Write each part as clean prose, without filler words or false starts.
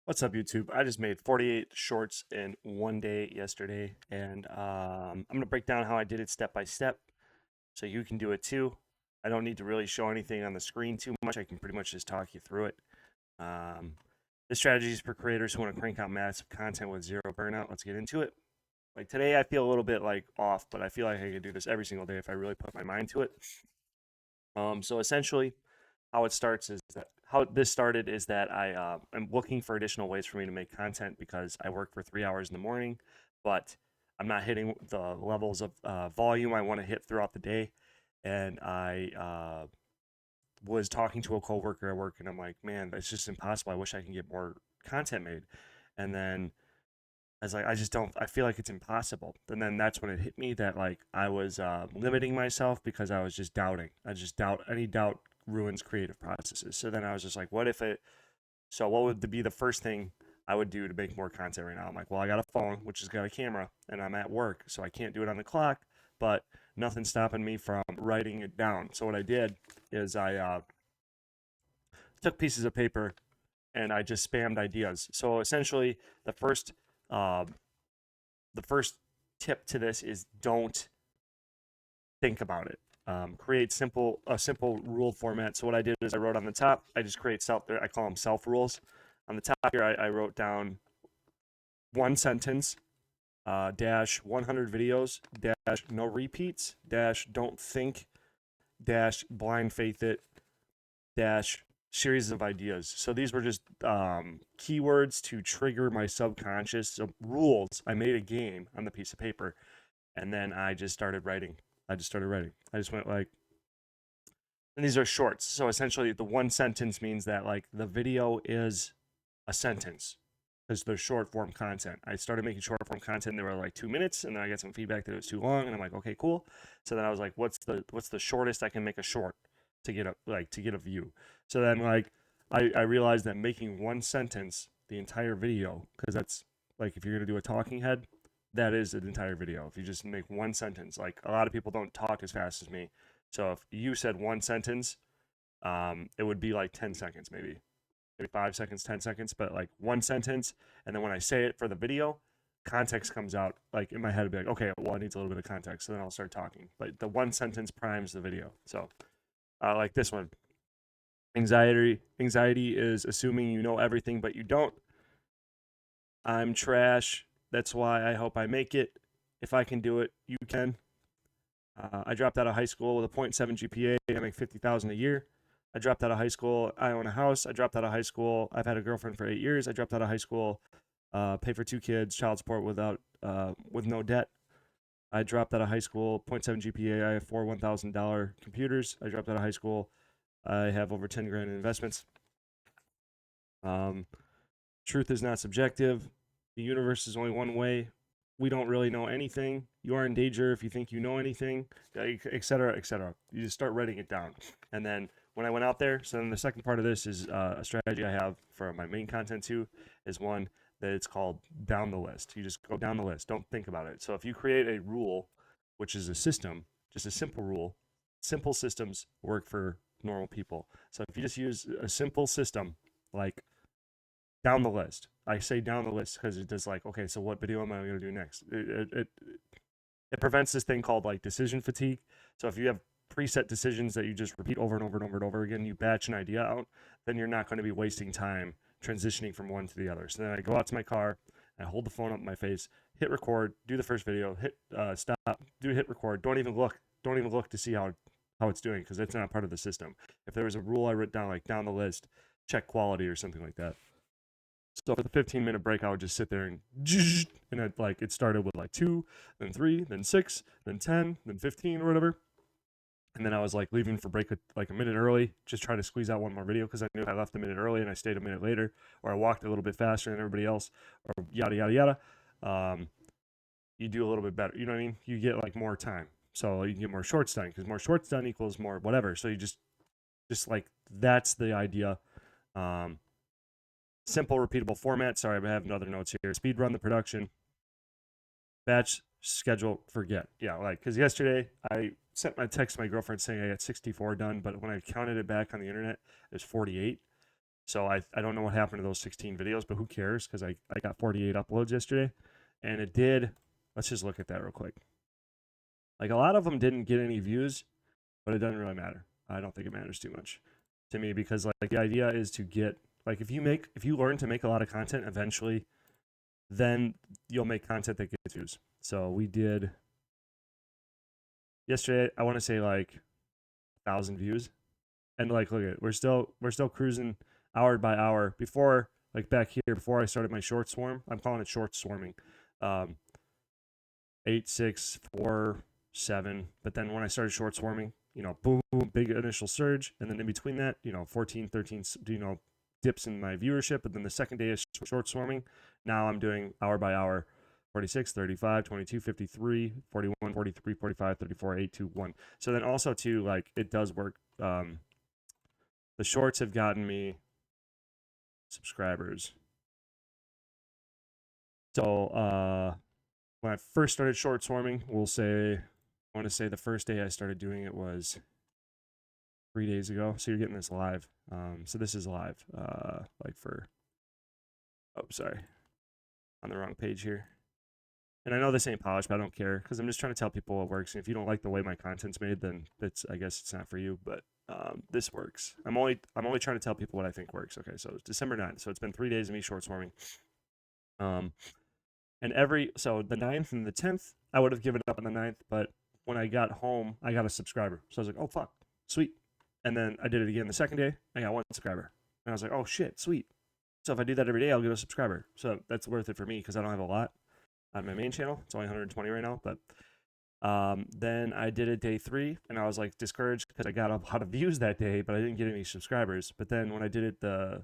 What's up, YouTube? I just made 48 shorts in one day yesterday, and I'm going to break down how I did it step by step so you can do it too. I don't need to really show anything on the screen too much. I can pretty much just talk you through it. Um, this strategy is for creators who want to crank out massive content with zero burnout. Let's get into it. Like today, I feel a little bit like off, but I feel like I could do this every single day if I really put my mind to it. So essentially, how it starts is that how this started is that I'm looking for additional ways for me to make content because I work for 3 hours in the morning, but I'm not hitting the levels of volume I want to hit throughout the day. And I was talking to a coworker at work, and I'm like, man, it's just impossible. I wish I can get more content made. And then I was like, I just don't. I feel like it's impossible. And then that's when it hit me that like I was limiting myself because I was just doubting. I just doubt any doubt ruins creative processes. So then I was just like, what if it? So what would be the first thing I would do to make more content right now? I'm like, well, I got a phone which has got a camera, and I'm at work, so I can't do it on the clock. But nothing's stopping me from writing it down. So what I did is I took pieces of paper and I just spammed ideas. So essentially, the first uh, the first tip to this is don't think about it. Create a simple rule format. So what I did is I wrote on the top. I just create self. I call them self rules. On the top here, I wrote down one sentence dash 100 videos dash no repeats dash don't think dash blind faith it dash series of ideas. So these were just keywords to trigger my subconscious. So rules. I made a game on the piece of paper, and then I just started writing. I just went like, and these are shorts. So essentially, the one sentence means that like the video is a sentence because they're short form content. I started making short form content. They were like 2 minutes, and then I got some feedback that it was too long, and I'm like, okay, cool. So then I was like, what's the shortest I can make a short to get a view? So then like I realized that making one sentence the entire video, because that's like if you're gonna do a talking head, that is an entire video. If you just make one sentence, like a lot of people don't talk as fast as me. So if you said one sentence, it would be like 10 seconds, maybe 5 seconds, 10 seconds, but like one sentence. And then when I say it for the video, context comes out like in my head. I'd be like, okay, well, it needs a little bit of context. So then I'll start talking. But the one sentence primes the video. So like this one, anxiety is assuming you know everything, but you don't. I'm trash. That's why I hope I make it. If I can do it, you can. I dropped out of high school with a .7 GPA. I make 50,000 a year. I dropped out of high school. I own a house. I dropped out of high school. I've had a girlfriend for 8 years. I dropped out of high school. Pay for two kids, child support with no debt. I dropped out of high school. .7 GPA. I have four $1,000 computers. I dropped out of high school. I have over 10 grand in investments. Um, Truth is not subjective. The universe is only one way. We don't really know anything. You are in danger if you think you know anything, et cetera, et cetera. You just start writing it down. And then when I went out there, so then the second part of this is a strategy I have for my main content too, is one that it's called down the list. You just go down the list. Don't think about it. So if you create a rule, which is a system, just a simple rule, simple systems work for normal people. So if you just use a simple system like down the list. I say down the list because it does like, okay, so what video am I going to do next? It prevents this thing called like decision fatigue. So if you have preset decisions that you just repeat over and over and over and over again, you batch an idea out, then you're not going to be wasting time transitioning from one to the other. So then I go out to my car, I hold the phone up my face, hit record, do the first video, hit stop, do hit record. Don't even look to see how it's doing because it's not part of the system. If there was a rule I wrote down like down the list, check quality or something like that. So for the 15-minute break, I would just sit there and it started with like two, then three, then six, then 10, then 15 or whatever. And then I was like leaving for break like a minute early, just trying to squeeze out one more video because I knew if I left a minute early and I stayed a minute later, or I walked a little bit faster than everybody else, or yada yada yada, um, you do a little bit better. You know what I mean? You get like more time, so you can get more shorts done because more shorts done equals more whatever. So you just like that's the idea. Um, Simple, repeatable format. Sorry, I have another notes here. Speed run the production. Batch, schedule, forget. Yeah, like, because yesterday I sent my text to my girlfriend saying I got 64 done, but when I counted it back on the internet, it was 48. So I don't know what happened to those 16 videos, but who cares? Because I got 48 uploads yesterday, and it did. Let's just look at that real quick. Like a lot of them didn't get any views, but it doesn't really matter. I don't think it matters too much to me because like the idea is to get like if you learn to make a lot of content eventually, then you'll make content that gets views. So we did yesterday. I want to say like 1,000 views, and like look at it, we're still cruising hour by hour. Before like back here before I started my short swarm, I'm calling it short swarming. 8, 6, 4, 7. But then when I started short swarming, boom, boom, big initial surge. And then in between that, 14, 13, dips in my viewership. But then the second day is short swarming. Now I'm doing hour by hour 46, 35, 22, 53, 41, 43, 45, 34, 8, 2, 1. So then also, too, like it does work. The shorts have gotten me subscribers. So, when I first started short swarming, I want to say the first day I started doing it was 3 days ago. So you're getting this live. So this is live. Sorry, on the wrong page here. And I know this ain't polished, but I don't care because I'm just trying to tell people what works. And if you don't like the way my content's made, then I guess it's not for you. But this works. I'm only trying to tell people what I think works. Okay, so it's December 9th. So it's been 3 days of me short swarming. And the 9th and the 10th, I would have given up on the 9th, but when I got home, I got a subscriber. So I was like, oh, fuck, sweet. And then I did it again the second day, I got 1 subscriber. And I was like, oh, shit, sweet. So if I do that every day, I'll get a subscriber. So that's worth it for me because I don't have a lot on my main channel. It's only 120 right now. But then I did it day 3, and I was like discouraged because I got a lot of views that day, but I didn't get any subscribers. But then when I did it the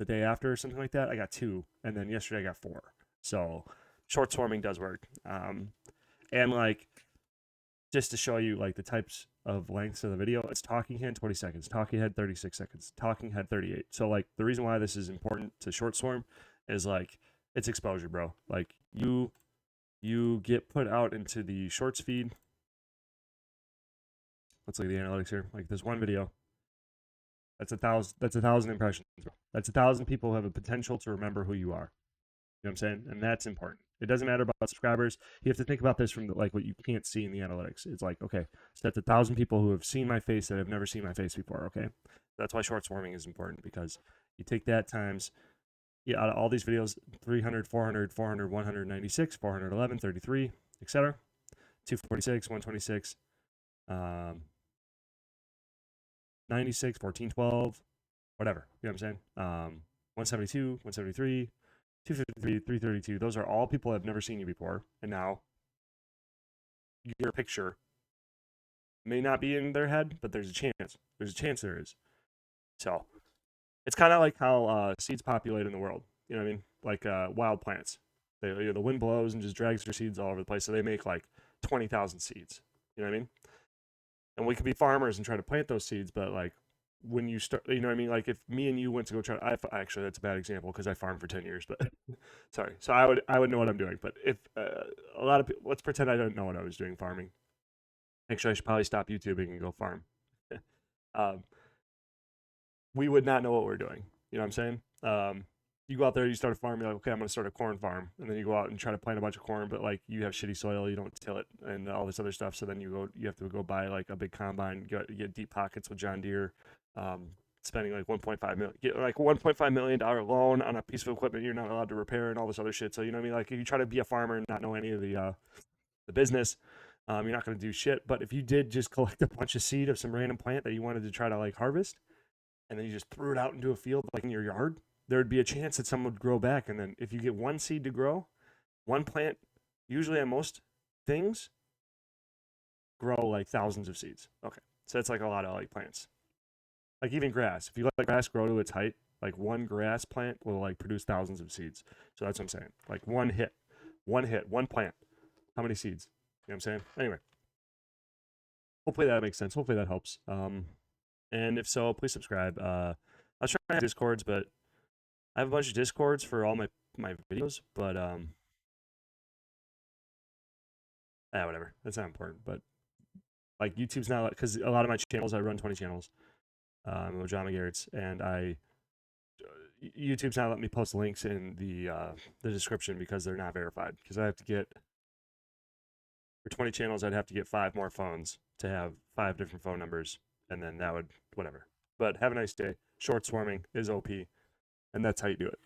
day after or something like that, I got 2. And then yesterday I got 4. So short swarming does work. And like, just to show you like the types of lengths of the video, it's talking head 20 seconds, talking head 36 seconds, talking head 38. So like the reason why this is important to short swarm is like it's exposure, bro. Like you get put out into the shorts feed. Let's look at the analytics here. Like this one video, that's 1,000 impressions. That's 1,000 people who have a potential to remember who you are. You know what I'm saying? And that's important. It doesn't matter about subscribers. You have to think about this from like what you can't see in the analytics. It's like, okay, so that's 1,000 people who have seen my face that have never seen my face before. Okay, that's why short swarming is important because you take that times out of all these videos, 300, 400, 400, 196, 411, 33, etc. 246, 126, 96, 1412, whatever. You know what I'm saying? 172, 173. 253, 332. Those are all people that have never seen you before. And now your picture may not be in their head, but there's a chance. There's a chance there is. So it's kind of like how seeds populate in the world. You know what I mean? Like wild plants. The wind blows and just drags their seeds all over the place. So they make like 20,000 seeds. You know what I mean? And we could be farmers and try to plant those seeds, but like when you start, you know what I mean? Like if me and you went to go try, actually that's a bad example because I farmed for 10 years, but sorry. So I would know what I'm doing. But if a lot of people, let's pretend I don't know what I was doing farming. Actually, I should probably stop YouTubing and go farm. We would not know what we're doing. You know what I'm saying? You go out there, you start a farm, you're like, okay, I'm going to start a corn farm. And then you go out and try to plant a bunch of corn, but like you have shitty soil, you don't till it and all this other stuff. So then you have to go buy like a big combine, get deep pockets with John Deere, spending like $1.5 million, get like $1.5 million loan on a piece of equipment you're not allowed to repair and all this other shit. So, you know what I mean? Like if you try to be a farmer and not know any of the business, you're not going to do shit. But if you did just collect a bunch of seed of some random plant that you wanted to try to like harvest, and then you just threw it out into a field like in your yard, there would be a chance that some would grow back. And then if you get one seed to grow, one plant, usually on most things, grow like thousands of seeds. Okay. So that's like a lot of like plants. Like even grass. If you let grass grow to its height, like one grass plant will like produce thousands of seeds. So that's what I'm saying. Like one hit, one plant. How many seeds? You know what I'm saying? Anyway. Hopefully that makes sense. Hopefully that helps. And if so, please subscribe. I was trying to have Discords, but I have a bunch of Discords for all my videos, but whatever. That's not important. But like YouTube's not, because a lot of my channels, I run 20 channels with John McGarrett's, and I YouTube's not letting me post links in the description because they're not verified. Because I have to get for 20 channels, I'd have to get 5 more phones to have 5 different phone numbers, and then that would whatever. But have a nice day. Short swarming is OP, and that's how you do it.